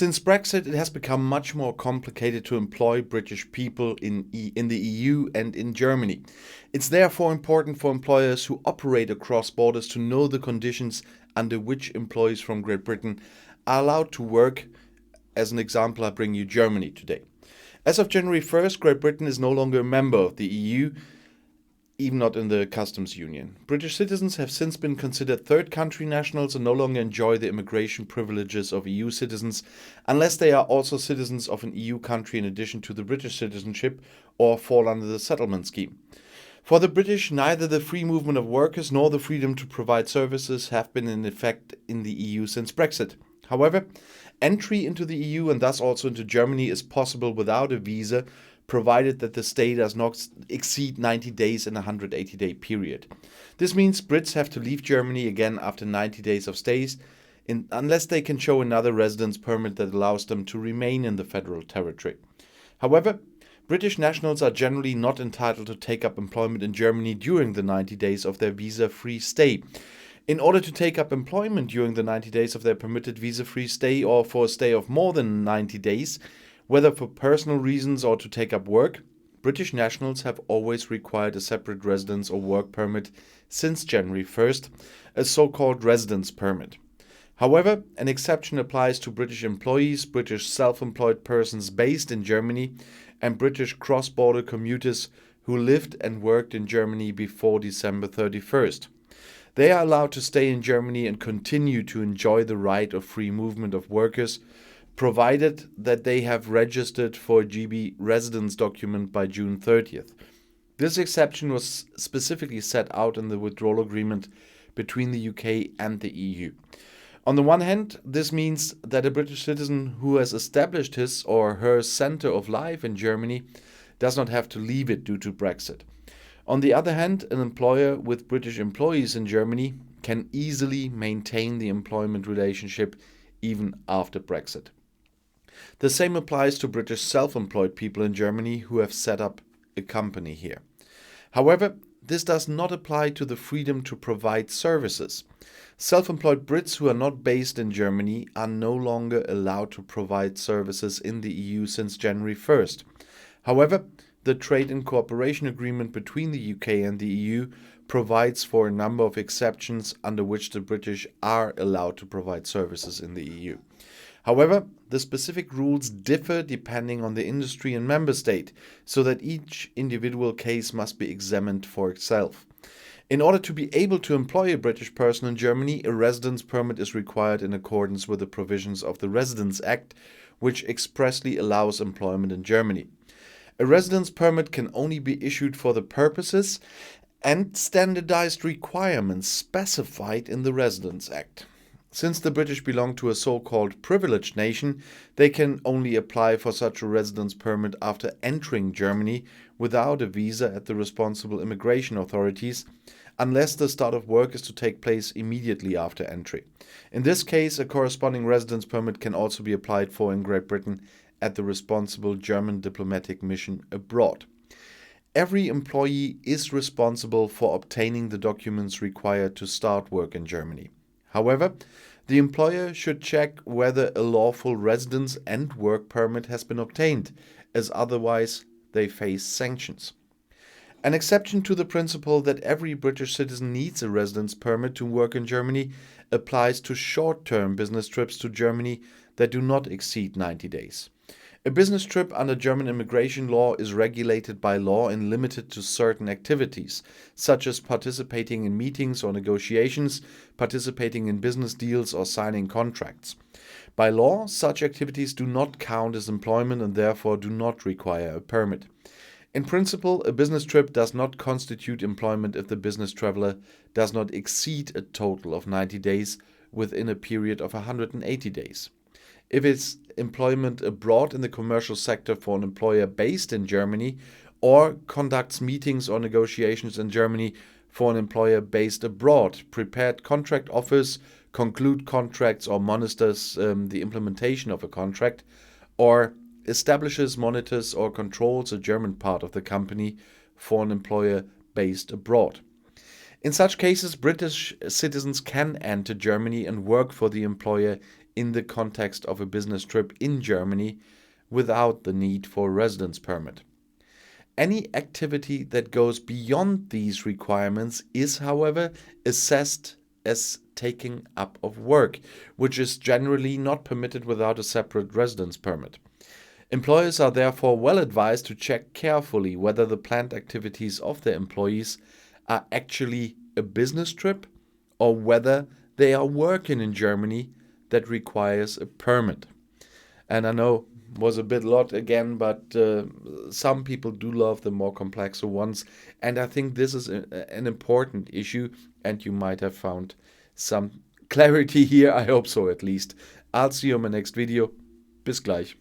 Since Brexit, it has become much more complicated to employ British people in the EU and in Germany. It's therefore important for employers who operate across borders to know the conditions under which employees from Great Britain are allowed to work. As an example, I bring you Germany today. As of January 1st, Great Britain is no longer a member of the EU, even not in the customs union. British citizens have since been considered third country nationals and no longer enjoy the immigration privileges of EU citizens unless they are also citizens of an EU country in addition to the British citizenship or fall under the settlement scheme. For the British, neither the free movement of workers nor the freedom to provide services have been in effect in the EU since Brexit. However, entry into the EU and thus also into Germany is possible without a visa, provided that the stay does not exceed 90 days in a 180-day period. This means Brits have to leave Germany again after 90 days of stays, unless they can show another residence permit that allows them to remain in the federal territory. However, British nationals are generally not entitled to take up employment in Germany during the 90 days of their visa-free stay. In order to take up employment during the 90 days of their permitted visa-free stay or for a stay of more than 90 days, whether for personal reasons or to take up work, British nationals have always required a separate residence or work permit since January 1st, a so-called residence permit. However, an exception applies to British employees, British self-employed persons based in Germany, and British cross-border commuters who lived and worked in Germany before December 31st. They are allowed to stay in Germany and continue to enjoy the right of free movement of workers, provided that they have registered for a GB residence document by June 30th. This exception was specifically set out in the withdrawal agreement between the UK and the EU. On the one hand, this means that a British citizen who has established his or her centre of life in Germany does not have to leave it due to Brexit. On the other hand, an employer with British employees in Germany can easily maintain the employment relationship even after Brexit. The same applies to British self-employed people in Germany who have set up a company here. However, this does not apply to the freedom to provide services. Self-employed Brits who are not based in Germany are no longer allowed to provide services in the EU since January 1st. However, the Trade and Cooperation Agreement between the UK and the EU provides for a number of exceptions under which the British are allowed to provide services in the EU. However, the specific rules differ depending on the industry and member state, so that each individual case must be examined for itself. In order to be able to employ a British person in Germany, a residence permit is required in accordance with the provisions of the Residence Act, which expressly allows employment in Germany. A residence permit can only be issued for the purposes and standardized requirements specified in the Residence Act. Since the British belong to a so-called privileged nation, they can only apply for such a residence permit after entering Germany without a visa at the responsible immigration authorities, unless the start of work is to take place immediately after entry. In this case, a corresponding residence permit can also be applied for in Great Britain at the responsible German diplomatic mission abroad. Every employee is responsible for obtaining the documents required to start work in Germany. However, the employer should check whether a lawful residence and work permit has been obtained, as otherwise they face sanctions. An exception to the principle that every British citizen needs a residence permit to work in Germany applies to short-term business trips to Germany that do not exceed 90 days. A business trip under German immigration law is regulated by law and limited to certain activities, such as participating in meetings or negotiations, participating in business deals or signing contracts. By law, such activities do not count as employment and therefore do not require a permit. In principle, a business trip does not constitute employment if the business traveler does not exceed a total of 90 days within a period of 180 days. If it's employment abroad in the commercial sector for an employer based in Germany, or conducts meetings or negotiations in Germany for an employer based abroad, prepared contract offers, conclude contracts or monitors the implementation of a contract, or establishes, monitors or controls a German part of the company for an employer based abroad. In such cases, British citizens can enter Germany and work for the employer in the context of a business trip in Germany without the need for a residence permit. Any activity that goes beyond these requirements is, however, assessed as taking up of work, which is generally not permitted without a separate residence permit. Employers are therefore well advised to check carefully whether the planned activities of their employees are actually a business trip or whether they are working in Germany that requires a permit. And I know was a bit lot again, but some people do love the more complex ones, and I think this is an important issue, and you might have found some clarity here. I hope so, at least. I'll see you in my next video. Bis gleich.